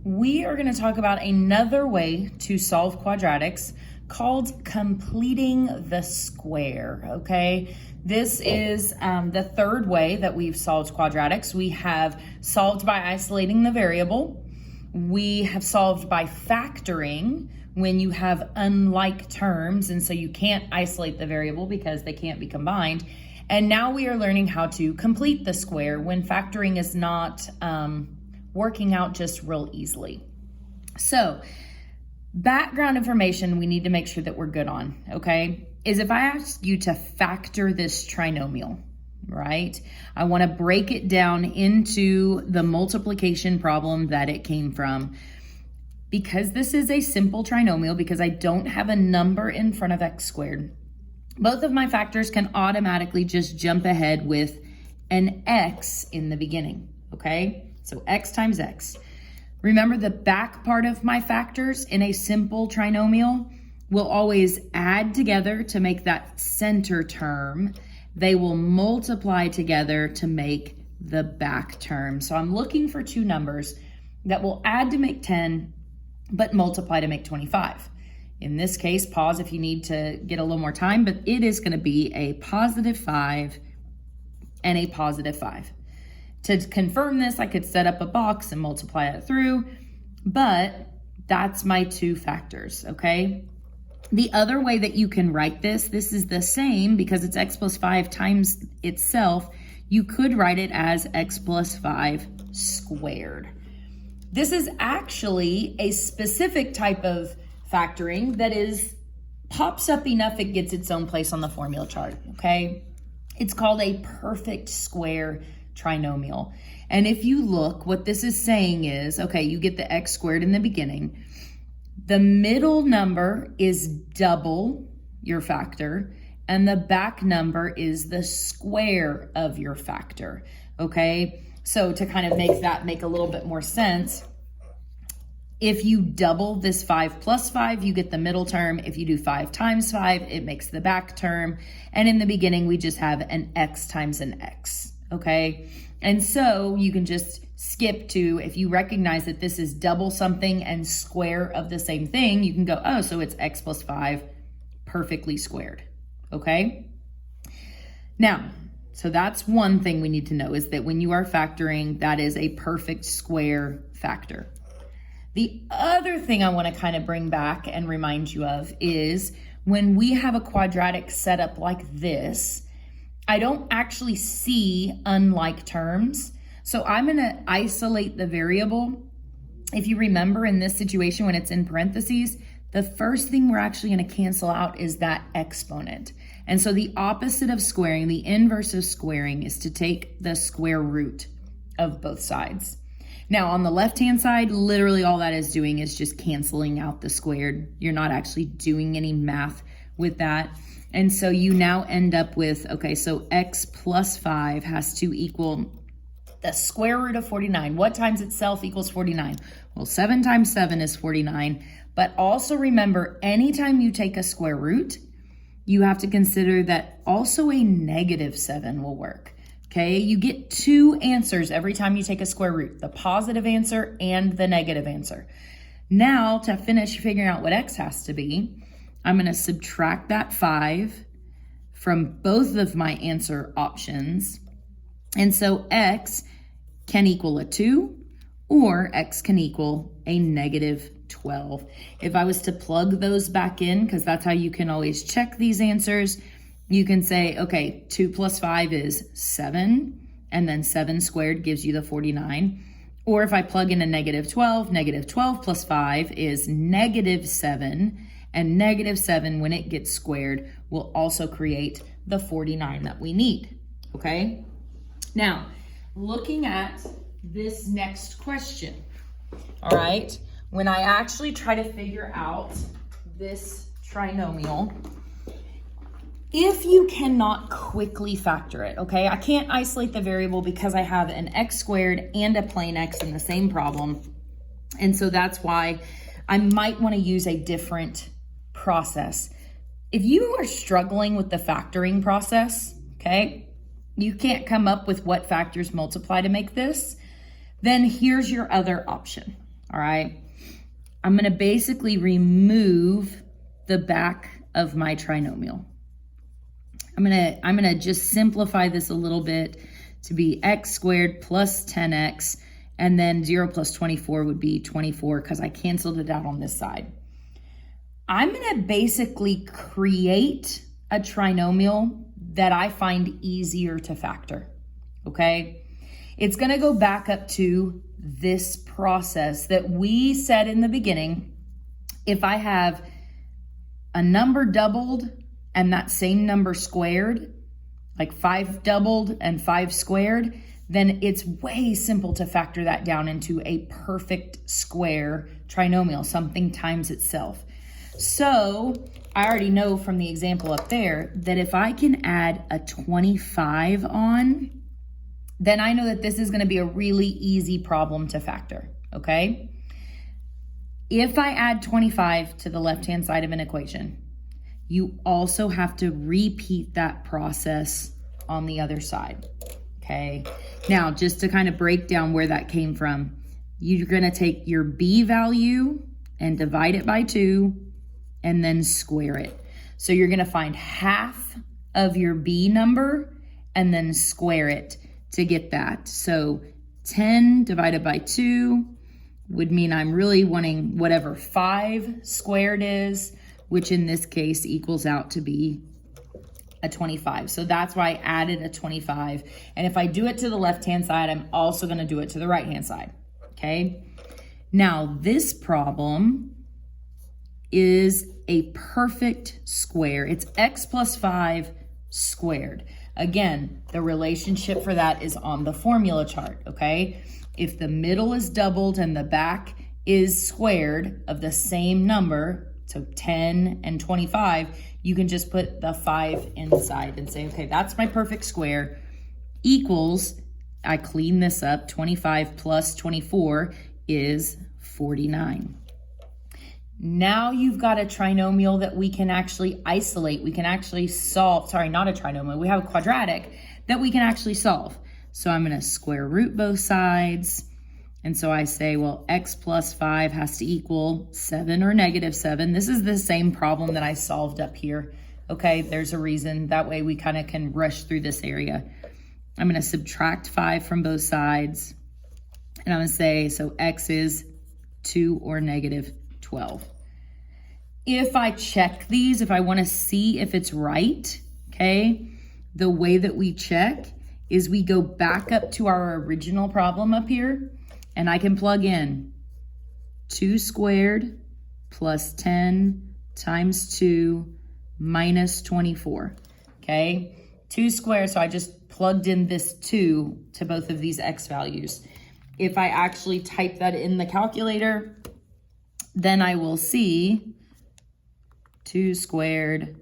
we are going to talk about another way to solve quadratics called completing the square, okay? This is the third way that we've solved quadratics. We have solved by isolating the variable. We have solved by factoring when you have unlike terms, and so you can't isolate the variable because they can't be combined. And now we are learning how to complete the square when factoring is not working out just real easily. So background information we need to make sure that we're good on, okay, is if I ask you to factor this trinomial, right? I want to break it down into the multiplication problem that it came from. Because this is a simple trinomial, because I don't have a number in front of x squared, both of my factors can automatically just jump ahead with an x in the beginning, okay? So x times x. Remember, the back part of my factors in a simple trinomial will always add together to make that center term. They will multiply together to make the back term. So I'm looking for two numbers that will add to make 10, but multiply to make 25. In this case, pause if you need to get a little more time, but it is going to be a positive 5 and a positive 5. To confirm this, I could set up a box and multiply it through, but that's my two factors, okay? The other way that you can write this is the same because it's x plus 5 times itself. You could write it as x plus 5 squared. This is actually a specific type of factoring that pops up enough it gets its own place on the formula chart, okay? It's called a perfect square trinomial. And if you look, what this is saying is, okay, you get the x squared in the beginning. The middle number is double your factor, and the back number is the square of your factor, okay? So to kind of make that make a little bit more sense, if you double this 5 plus 5, you get the middle term. If you do 5 times 5, it makes the back term. And in the beginning, we just have an x times an x, okay? And so you can just skip to, if you recognize that this is double something and square of the same thing, you can go, oh, so it's x plus 5 perfectly squared, okay? Now, so that's one thing we need to know, is that when you are factoring, that is a perfect square factor. The other thing I want to kind of bring back and remind you of is when we have a quadratic setup like this, I don't actually see unlike terms. So I'm going to isolate the variable. If you remember in this situation, when it's in parentheses, the first thing we're actually going to cancel out is that exponent. And so the opposite of squaring, the inverse of squaring, is to take the square root of both sides. Now on the left-hand side, literally all that is doing is just canceling out the squared. You're not actually doing any math with that. And so you now end up with, okay, so x plus 5 has to equal the square root of 49. What times itself equals 49? Well, 7 times 7 is 49. But also remember, anytime you take a square root, you have to consider that also a negative 7 will work. Okay, you get two answers every time you take a square root, the positive answer and the negative answer. Now, to finish figuring out what x has to be, I'm going to subtract that 5 from both of my answer options. And so x can equal a 2, or x can equal a negative 12. If I was to plug those back in, because that's how you can always check these answers, you can say, okay, 2 plus 5 is 7, and then 7 squared gives you the 49. Or if I plug in a negative 12 plus 5 is negative 7, and negative 7, when it gets squared, will also create the 49 that we need, okay? Now, looking at this next question, all right, when I actually try to figure out this trinomial, if you cannot quickly factor it, okay? I can't isolate the variable because I have an x squared and a plain x in the same problem. And so that's why I might want to use a different process. If you are struggling with the factoring process, okay, you can't come up with what factors multiply to make this, then here's your other option, all right? I'm gonna basically remove the back of my trinomial. I'm gonna just simplify this a little bit to be x squared plus 10x, and then 0 plus 24 would be 24 because I canceled it out on this side. I'm gonna basically create a trinomial that I find easier to factor, okay? It's gonna go back up to this process that we said in the beginning. If I have a number doubled and that same number squared, like 5 doubled and 5 squared, then it's way simple to factor that down into a perfect square trinomial, something times itself. So I already know from the example up there that if I can add a 25 on, then I know that this is gonna be a really easy problem to factor, okay? If I add 25 to the left-hand side of an equation, you also have to repeat that process on the other side, okay? Now, just to kind of break down where that came from, you're gonna take your b value and divide it by 2 and then square it. So you're gonna find half of your b number and then square it to get that. So 10 divided by 2 would mean I'm really wanting whatever 5 squared is, which in this case equals out to be a 25. So that's why I added a 25. And if I do it to the left-hand side, I'm also gonna do it to the right-hand side, okay? Now this problem is a perfect square. It's x plus 5 squared. Again, the relationship for that is on the formula chart, okay? If the middle is doubled and the back is squared of the same number, so 10 and 25, you can just put the 5 inside and say, okay, that's my perfect square, equals, I clean this up, 25 plus 24 is 49. Now you've got a trinomial that we can actually isolate. We can actually solve, sorry, not a trinomial. We have a quadratic that we can actually solve. So I'm gonna square root both sides. And so I say, well, x plus 5 has to equal 7 or negative 7. This is the same problem that I solved up here. Okay, there's a reason. That way we kind of can rush through this area. I'm gonna subtract 5 from both sides. And I'm gonna say, so x is 2 or negative 12. If I check these, if I wanna see if it's right, okay, the way that we check is we go back up to our original problem up here, and I can plug in 2 squared plus 10 times 2 minus 24, okay? 2 squared, so I just plugged in this 2 to both of these x values. If I actually type that in the calculator, then I will see 2 squared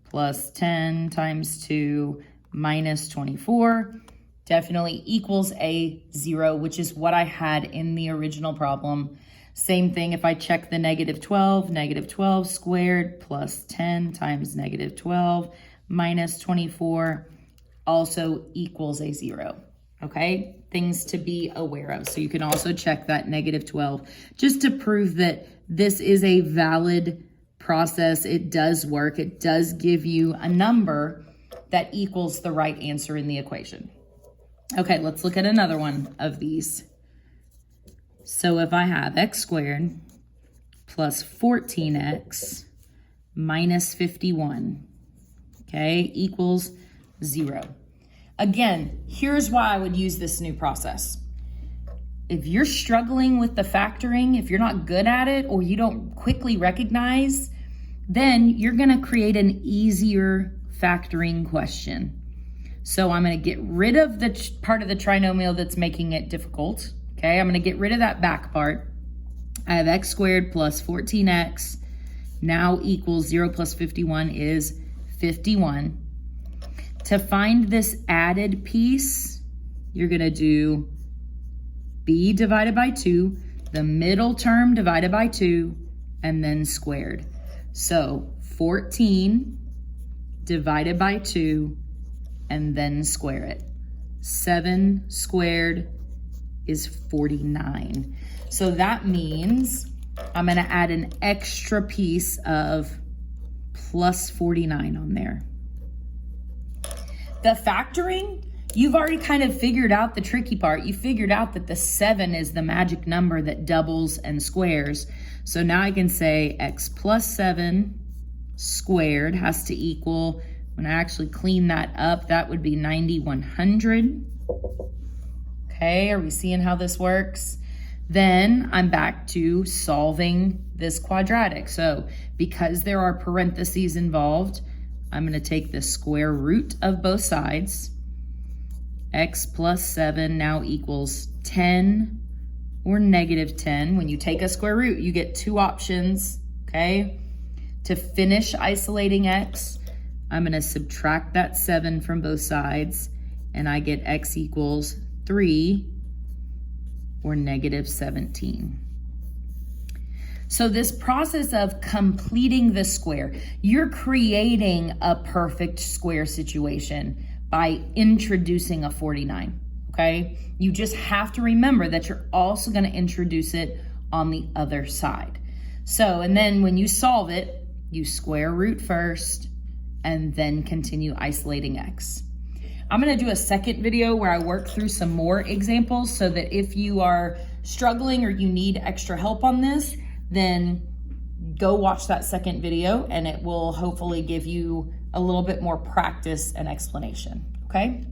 plus 10 times 2 minus 24 definitely equals a 0, which is what I had in the original problem. Same thing if I check the negative 12 squared plus 10 times negative 12 minus 24 also equals a 0, okay? Things to be aware of. So you can also check that negative 12 just to prove that this is a valid process. It does work. It does give you a number that equals the right answer in the equation. Okay, let's look at another one of these. So if I have x squared plus 14x minus 51, okay, equals 0. Again, here's why I would use this new process. If you're struggling with the factoring, if you're not good at it, or you don't quickly recognize, then you're gonna create an easier factoring question. So I'm gonna get rid of the part of the trinomial that's making it difficult, okay? I'm gonna get rid of that back part. I have x squared plus 14x now equals 0 plus 51 is 51. To find this added piece, you're gonna do b divided by 2, the middle term divided by 2, and then squared. So 14 divided by 2, and then square it. 7 squared is 49. So that means I'm gonna add an extra piece of plus 49 on there. The factoring, you've already kind of figured out the tricky part. You figured out that the 7 is the magic number that doubles and squares. So now I can say x plus 7 squared has to equal, when I actually clean that up, that would be 9,100. Okay, are we seeing how this works? Then I'm back to solving this quadratic. So because there are parentheses involved, I'm going to take the square root of both sides. X plus 7 now equals 10 or negative 10. When you take a square root, you get two options, okay? To finish isolating x, I'm going to subtract that 7 from both sides, and I get x equals 3 or negative 17. So this process of completing the square, you're creating a perfect square situation by introducing a 49, okay? You just have to remember that you're also gonna introduce it on the other side. So, and then when you solve it, you square root first and then continue isolating x. I'm gonna do a second video where I work through some more examples so that if you are struggling or you need extra help on this, then go watch that second video and it will hopefully give you a little bit more practice and explanation, okay?